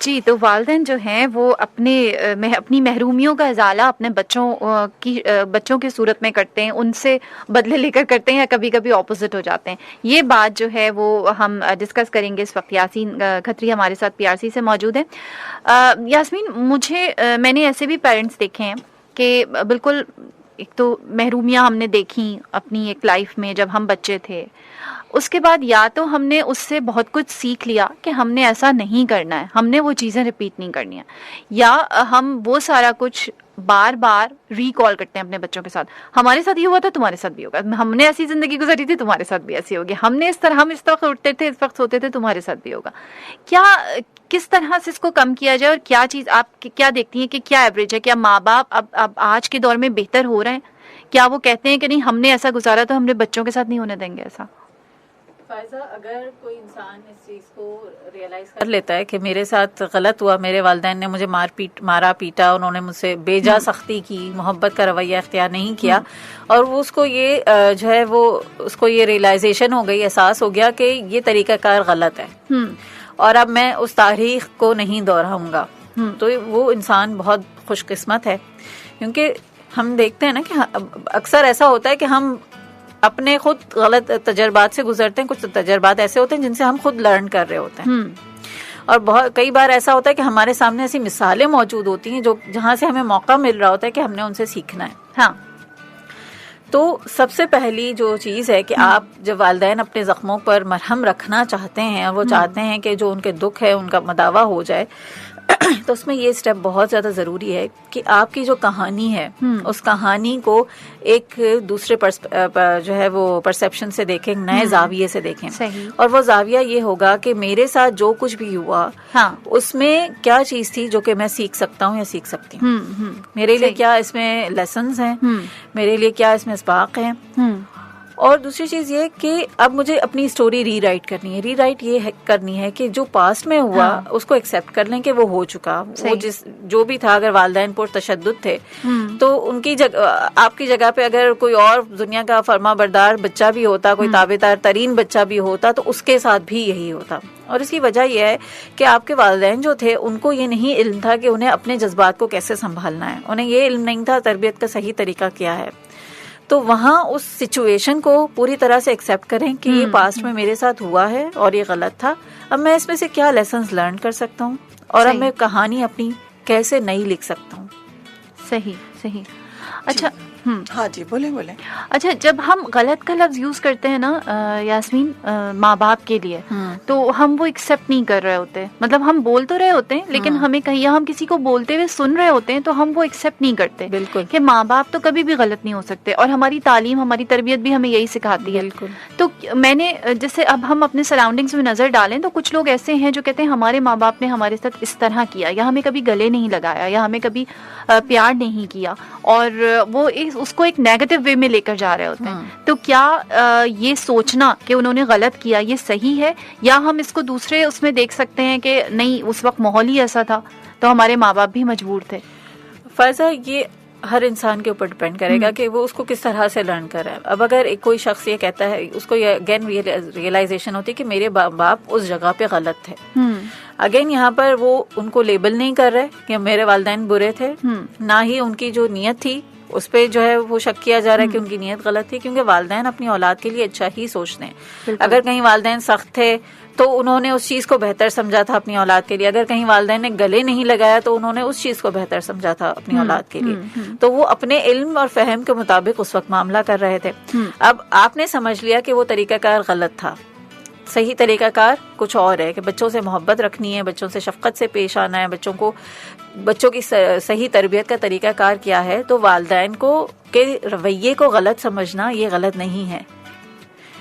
جی تو والدین جو ہیں وہ اپنی محرومیوں کا ازالہ اپنے بچوں کی صورت میں کرتے ہیں، ان سے بدلے لے کر کرتے ہیں، یا کبھی کبھی اپوزٹ ہو جاتے ہیں۔ یہ بات جو ہے وہ ہم ڈسکس کریں گے اس وقت۔ یاسمین کھتری ہمارے ساتھ پی آر سی سے موجود ہیں۔ یاسمین، میں نے ایسے بھی پیرنٹس دیکھے ہیں کہ بالکل ایک تو محرومیاں ہم نے دیکھیں اپنی ایک لائف میں جب ہم بچے تھے، اس کے بعد یا تو ہم نے اس سے بہت کچھ سیکھ لیا کہ ہم نے ایسا نہیں کرنا ہے، ہم نے وہ چیزیں ریپیٹ نہیں کرنی ہیں، یا ہم وہ سارا کچھ بار بار ریکال کرتے ہیں اپنے بچوں کے ساتھ۔ ہمارے ساتھ یہ ہوا تھا، تمہارے ساتھ بھی ہوگا، ہم نے ایسی زندگی گزاری تھی، تمہارے ساتھ بھی ایسی ہوگی، ہم اس وقت اٹھتے تھے، اس وقت سوتے تھے، تمہارے ساتھ بھی ہوگا۔ کس طرح سے اس کو کم کیا جائے، اور کیا چیز آپ کیا دیکھتی ہیں کہ کیا ایوریج ہے؟ کیا ماں باپ اب آج کے دور میں بہتر ہو رہے ہیں؟ کیا وہ کہتے ہیں کہ نہیں ہم نے ایسا گزارا تو ہم نے بچوں کے ساتھ نہیں ہونے دیں گے ایسا؟ فائزہ، اگر کوئی انسان اس چیز کو ریئلائز کر لیتا ہے کہ میرے ساتھ غلط ہوا، میرے والدین نے مجھے مارا پیٹا، انہوں نے مجھ سے بے جا سختی کی، محبت کا رویہ اختیار نہیں کیا، اور وہ اس کو یہ جو ہے وہ اس کو یہ ریئلائزیشن ہو گئی، احساس ہو گیا کہ یہ طریقہ کار غلط ہے، اور اب میں اس تاریخ کو نہیں دہراؤں گا، تو وہ انسان بہت خوش قسمت ہے۔ کیونکہ ہم دیکھتے ہیں نا کہ اکثر ایسا ہوتا ہے کہ ہم اپنے خود غلط تجربات سے گزرتے ہیں، کچھ تجربات ایسے ہوتے ہیں جن سے ہم خود لرن کر رہے ہوتے ہیں، اور کئی بار ایسا ہوتا ہے کہ ہمارے سامنے ایسی مثالیں موجود ہوتی ہیں جہاں سے ہمیں موقع مل رہا ہوتا ہے کہ ہم نے ان سے سیکھنا ہے۔ ہاں، تو سب سے پہلی جو چیز ہے کہ آپ جب والدین اپنے زخموں پر مرہم رکھنا چاہتے ہیں اور وہ چاہتے ہیں کہ جو ان کے دکھ ہے ان کا مداوع ہو جائے، تو اس میں یہ سٹیپ بہت زیادہ ضروری ہے کہ آپ کی جو کہانی ہے اس کہانی کو ایک دوسرے جو ہے وہ پرسیپشن سے دیکھیں، نئے زاویے سے دیکھیں، اور وہ زاویہ یہ ہوگا کہ میرے ساتھ جو کچھ بھی ہوا اس میں کیا چیز تھی جو کہ میں سیکھ سکتا ہوں یا سیکھ سکتی ہوں، میرے لیے کیا اس میں لیسنز ہیں، میرے لیے کیا اس میں اسباق ہیں۔ اور دوسری چیز یہ کہ اب مجھے اپنی سٹوری ری رائٹ کرنی ہے۔ ری رائٹ یہ کرنی ہے کہ جو پاسٹ میں ہوا اس کو ایکسیپٹ کر لیں کہ وہ ہو چکا، وہ جو بھی تھا۔ اگر والدین پر تشدد تھے تو ان کی آپ کی جگہ پہ اگر کوئی اور دنیا کا فرما بردار بچہ بھی ہوتا، کوئی تابعدار ترین بچہ بھی ہوتا، تو اس کے ساتھ بھی یہی ہوتا۔ اور اس کی وجہ یہ ہے کہ آپ کے والدین جو تھے ان کو یہ نہیں علم تھا کہ انہیں اپنے جذبات کو کیسے سنبھالنا ہے، انہیں یہ علم نہیں تھا تربیت کا صحیح طریقہ کیا ہے۔ تو وہاں اس سچویشن کو پوری طرح سے ایکسیپٹ کریں کہ یہ پاسٹ میں میرے ساتھ ہوا ہے اور یہ غلط تھا، اب میں اس میں سے کیا لیسنز لرن کر سکتا ہوں، اور اب میں کہانی اپنی کیسے نئی لکھ سکتا ہوں۔ صحیح۔ اچھا، ہاں جی، بولیں۔ اچھا، جب ہم غلط کا لفظ یوز کرتے ہیں نا یاسمین ماں باپ کے لیے، تو ہم وہ ایکسیپٹ نہیں کر رہے ہوتے، مطلب ہم بول تو رہے ہوتے ہیں لیکن ہمیں کہیں ہم کسی کو بولتے ہوئے سن رہے ہوتے ہیں تو ہم وہ ایکسیپٹ نہیں کرتے۔ بالکل، کہ ماں باپ تو کبھی بھی غلط نہیں ہو سکتے، اور ہماری تعلیم، ہماری تربیت بھی ہمیں یہی سکھاتی ہے۔ بالکل۔ تو میں نے جیسے اب ہم اپنے سراؤنڈنگس میں نظر ڈالیں تو کچھ لوگ ایسے ہیں جو کہتے ہیں ہمارے ماں باپ نے ہمارے ساتھ اس طرح کیا، یا ہمیں کبھی گلے نہیں لگایا، یا ہمیں کبھی پیار نہیں کیا، اور وہ اس کو ایک نیگیٹو وے میں لے کر جا رہے ہوتے ہیں۔ تو کیا یہ سوچنا کہ انہوں نے غلط کیا یہ صحیح ہے، یا ہم اس کو دوسرے اس میں دیکھ سکتے ہیں کہ نہیں اس وقت ماحول ہی ایسا تھا تو ہمارے ماں باپ بھی مجبور تھے؟ فائزہ، یہ ہر انسان کے اوپر ڈپینڈ کرے گا کہ وہ اس کو کس طرح سے لرن کر رہا ہے۔ اب اگر کوئی شخص یہ کہتا ہے، اس کو اگین ریئلائزیشن ہوتی ہے کہ میرے باپ اس جگہ پہ غلط تھے، اگین یہاں پر وہ ان کو لیبل نہیں کر رہے کہ میرے والدین برے تھے، نہ ہی ان کی جو نیت تھی اس پہ جو ہے وہ شک کیا جا رہا ہے کہ ان کی نیت غلط تھی، کیونکہ والدین اپنی اولاد کے لیے اچھا ہی سوچتے ہیں۔ اگر کہیں والدین سخت تھے تو انہوں نے اس چیز کو بہتر سمجھا تھا اپنی اولاد کے لیے، اگر کہیں والدین نے گلے نہیں لگایا تو انہوں نے اس چیز کو بہتر سمجھا تھا اپنی اولاد کے لیے، تو وہ اپنے علم اور فہم کے مطابق اس وقت معاملہ کر رہے تھے۔ اب آپ نے سمجھ لیا کہ وہ طریقہ کار غلط تھا، صحیح طریقہ کار کچھ اور ہے کہ بچوں سے محبت رکھنی ہے، بچوں سے شفقت سے پیش آنا ہے، بچوں کی صحیح تربیت کا طریقہ کار کیا ہے، تو والدین کو کے رویے کو غلط سمجھنا یہ غلط نہیں ہے،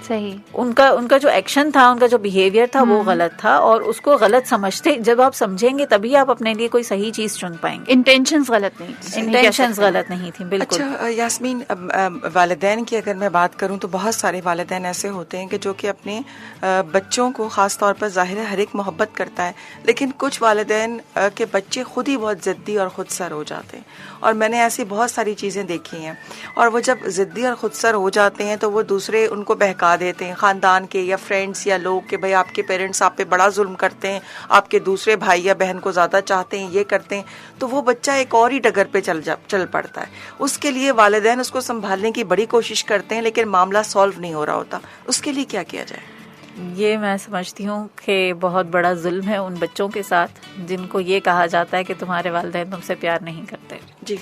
صحیح. ان کا جو ایکشن تھا, ان کا جو بیہیویئر تھا وہ غلط تھا, اور اس کو غلط سمجھتے, جب آپ سمجھیں گے تبھی آپ اپنے لیے کوئی صحیح چیز چن پائیں گے. انٹینشنز غلط نہیں تھی. انٹینشنز غلط نہیں تھی, بالکل. اچھا یاسمین, والدین کی اگر میں بات کروں تو بہت سارے والدین ایسے ہوتے ہیں کہ جو کہ اپنے بچوں کو خاص طور پر ظاہر ہے ہر ایک محبت کرتا ہے, لیکن کچھ والدین کے بچے خود ہی بہت ضدی اور خود سر ہو جاتے ہیں, اور میں نے ایسی بہت ساری چیزیں دیکھی ہیں. اور وہ جب ضدی اور خود سر ہو جاتے ہیں تو وہ دوسرے ان کو بہکا دیتے ہیں, خاندان کے یا فرینڈس یا لوگ, کہ بھائی آپ کے پیرنٹس آپ پہ بڑا ظلم کرتے ہیں, آپ کے دوسرے بھائی یا بہن کو زیادہ چاہتے ہیں, یہ کرتے ہیں, تو وہ بچہ ایک اور ہی ڈگر پہ چل پڑتا ہے. اس کے لیے والدین اس کو سنبھالنے کی بڑی کوشش کرتے ہیں, لیکن معاملہ سالو نہیں ہو رہا ہوتا. اس کے لیے کیا کیا جائے؟ یہ میں سمجھتی ہوں کہ بہت بڑا ظلم ہے ان بچوں کے ساتھ جن کو یہ کہا جاتا ہے کہ تمہارے والدین تم سے پیار نہیں کرتے. جی.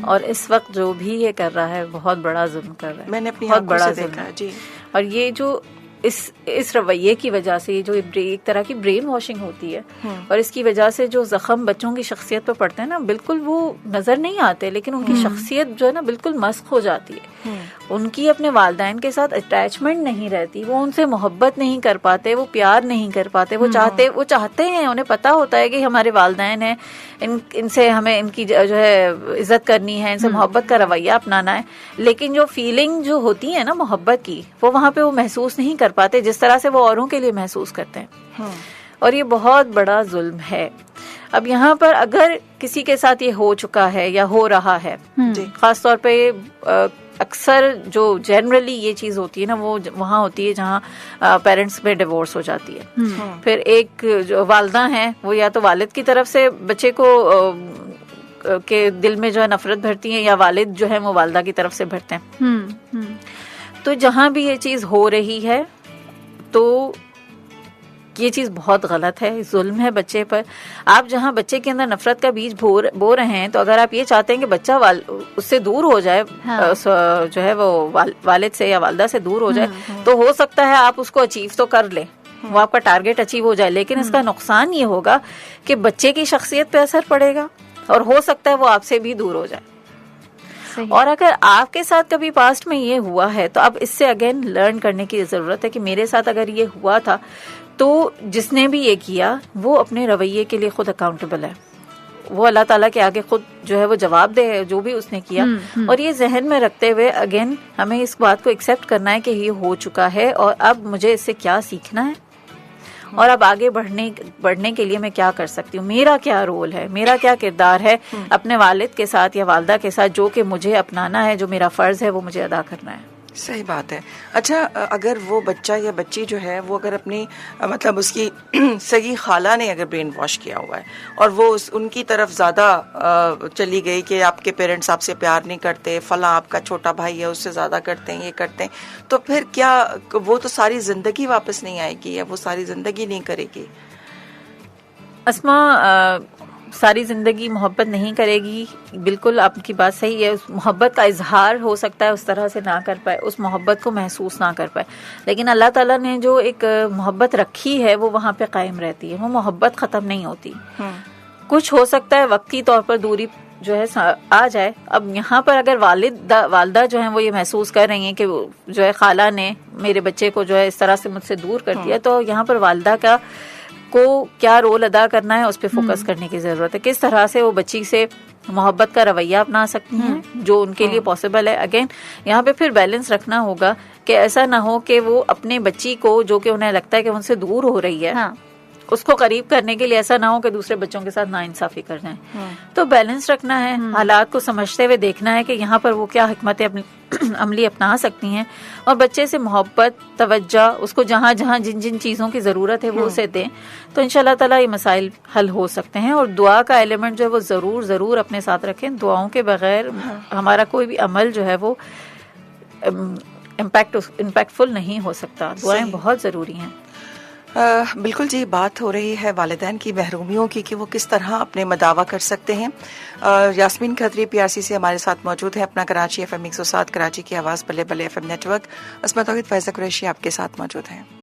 اور اس وقت جو بھی یہ کر رہا ہے بہت بڑا ظلم کر رہا ہے, میں نے اپنی بہت آنکھوں بڑا سے دیکھا. جی. اور یہ جو اس رویے کی وجہ سے جو ایک طرح کی برین واشنگ ہوتی ہے, اور اس کی وجہ سے جو زخم بچوں کی شخصیت پہ پڑتے ہیں نا, بالکل وہ نظر نہیں آتے, لیکن ان کی شخصیت جو ہے نا بالکل مسخ ہو جاتی ہے. ان کی اپنے والدین کے ساتھ اٹیچمنٹ نہیں رہتی, وہ ان سے محبت نہیں کر پاتے, وہ پیار نہیں کر پاتے. وہ چاہتے ہیں, انہیں پتا ہوتا ہے کہ ہمارے والدین ہیں, ان سے ہمیں ان کی جو ہے عزت کرنی ہے, ان سے محبت کا رویہ اپنانا ہے, لیکن جو فیلنگ جو ہوتی ہے نا محبت کی, وہ وہاں پہ وہ محسوس نہیں کر پاتے جس طرح سے وہ اوروں کے لیے محسوس کرتے ہیں. اور یہ بہت بڑا ظلم ہے. اب یہاں پر اگر کسی کے ساتھ یہ ہو چکا ہے یا ہو رہا ہے, خاص طور پہ اکثر جو جنرلی یہ چیز ہوتی ہے نا, وہ وہاں ہوتی ہے جہاں پیرنٹس میں ڈیورس ہو جاتی ہے. پھر ایک جو والدہ ہیں وہ یا تو والد کی طرف سے بچے کو کے دل میں جو ہے نفرت بھرتی ہیں, یا والد جو ہے وہ والدہ کی طرف سے بھرتے ہیں. تو جہاں بھی یہ چیز ہو رہی ہے تو یہ چیز بہت غلط ہے, ظلم ہے بچے پر. آپ جہاں بچے کے اندر نفرت کا بیج بو رہے ہیں, تو اگر آپ یہ چاہتے ہیں کہ بچہ اس سے دور ہو جائے, جو ہے وہ والد سے یا والدہ سے دور ہو جائے, تو ہو سکتا ہے آپ اس کو اچیو تو کر لیں, وہ آپ کا ٹارگیٹ اچیو ہو جائے, لیکن اس کا نقصان یہ ہوگا کہ بچے کی شخصیت پہ اثر پڑے گا, اور ہو سکتا ہے وہ آپ سے بھی دور ہو جائے. اور اگر آپ کے ساتھ کبھی پاسٹ میں یہ ہوا ہے تو اب اس سے اگین لرن کرنے کی ضرورت ہے کہ میرے ساتھ اگر یہ ہوا تھا تو جس نے بھی یہ کیا وہ اپنے رویے کے لیے خود اکاؤنٹیبل ہے, وہ اللہ تعالیٰ کے آگے خود جو ہے وہ جواب دے جو بھی اس نے کیا. اور یہ ذہن میں رکھتے ہوئے اگین ہمیں اس بات کو ایکسیپٹ کرنا ہے کہ یہ ہو چکا ہے, اور اب مجھے اس سے کیا سیکھنا ہے, اور اب آگے بڑھنے کے لیے میں کیا کر سکتی ہوں, میرا کیا رول ہے, میرا کیا کردار ہے اپنے والد کے ساتھ یا والدہ کے ساتھ, جو کہ مجھے اپنانا ہے, جو میرا فرض ہے وہ مجھے ادا کرنا ہے. صحیح بات ہے. اچھا, اگر وہ بچہ یا بچی جو ہے وہ اگر اپنی مطلب اس کی سگی خالہ نے اگر برین واش کیا ہوا ہے اور وہ ان کی طرف زیادہ چلی گئی کہ آپ کے پیرنٹس آپ سے پیار نہیں کرتے, فلاں آپ کا چھوٹا بھائی ہے اس سے زیادہ کرتے ہیں, یہ کرتے ہیں, تو پھر کیا وہ تو ساری زندگی واپس نہیں آئے گی, یا وہ ساری زندگی نہیں کرے گی؟ اسما, ساری زندگی محبت نہیں کرے گی, بالکل آپ کی بات صحیح ہے. اس محبت کا اظہار ہو سکتا ہے اس طرح سے نہ کر پائے, اس محبت کو محسوس نہ کر پائے, لیکن اللہ تعالیٰ نے جو ایک محبت رکھی ہے وہ وہاں پہ قائم رہتی ہے, وہ محبت ختم نہیں ہوتی. کچھ ہو سکتا ہے وقتی طور پر دوری جو ہے آ جائے. اب یہاں پر اگر والدہ جو ہیں وہ یہ محسوس کر رہی ہیں کہ جو ہے خالہ نے میرے بچے کو جو ہے اس طرح سے مجھ سے دور کر دیا, تو یہاں پر والدہ کو کیا رول ادا کرنا ہے اس پہ فوکس کرنے کی ضرورت ہے. کس طرح سے وہ بچی سے محبت کا رویہ اپنا سکتی ہیں جو ان کے لیے پاسبل ہے. اگین یہاں پہ پھر بیلنس رکھنا ہوگا کہ ایسا نہ ہو کہ وہ اپنے بچی کو جو کہ انہیں لگتا ہے کہ ان سے دور ہو رہی ہے, اس کو قریب کرنے کے لیے ایسا نہ ہو کہ دوسرے بچوں کے ساتھ ناانصافی کر جائیں. تو بیلنس رکھنا ہے, حالات کو سمجھتے ہوئے دیکھنا ہے کہ یہاں پر وہ کیا حکمت عملی اپنا سکتی ہیں, اور بچے سے محبت, توجہ, اس کو جہاں جہاں جن چیزوں کی ضرورت ہے وہ اسے دیں, تو انشاءاللہ تعالیٰ یہ مسائل حل ہو سکتے ہیں. اور دعا کا ایلیمنٹ جو ہے وہ ضرور اپنے ساتھ رکھیں. دعاؤں کے بغیر ہمارا کوئی بھی عمل جو ہے وہ امپیکٹفل نہیں ہو سکتا. دعائیں بہت ضروری ہیں. بالکل جی, بات ہو رہی ہے والدین کی محرومیوں کی کہ وہ کس طرح اپنے مداوع کر سکتے ہیں. یاسمین کھتری PRC سے ہمارے ساتھ موجود ہے, اپنا کراچی FM 107 کراچی کی آواز Balle Balle FM net work. عصمت توحید فیضہ قریشی آپ کے ساتھ موجود ہیں.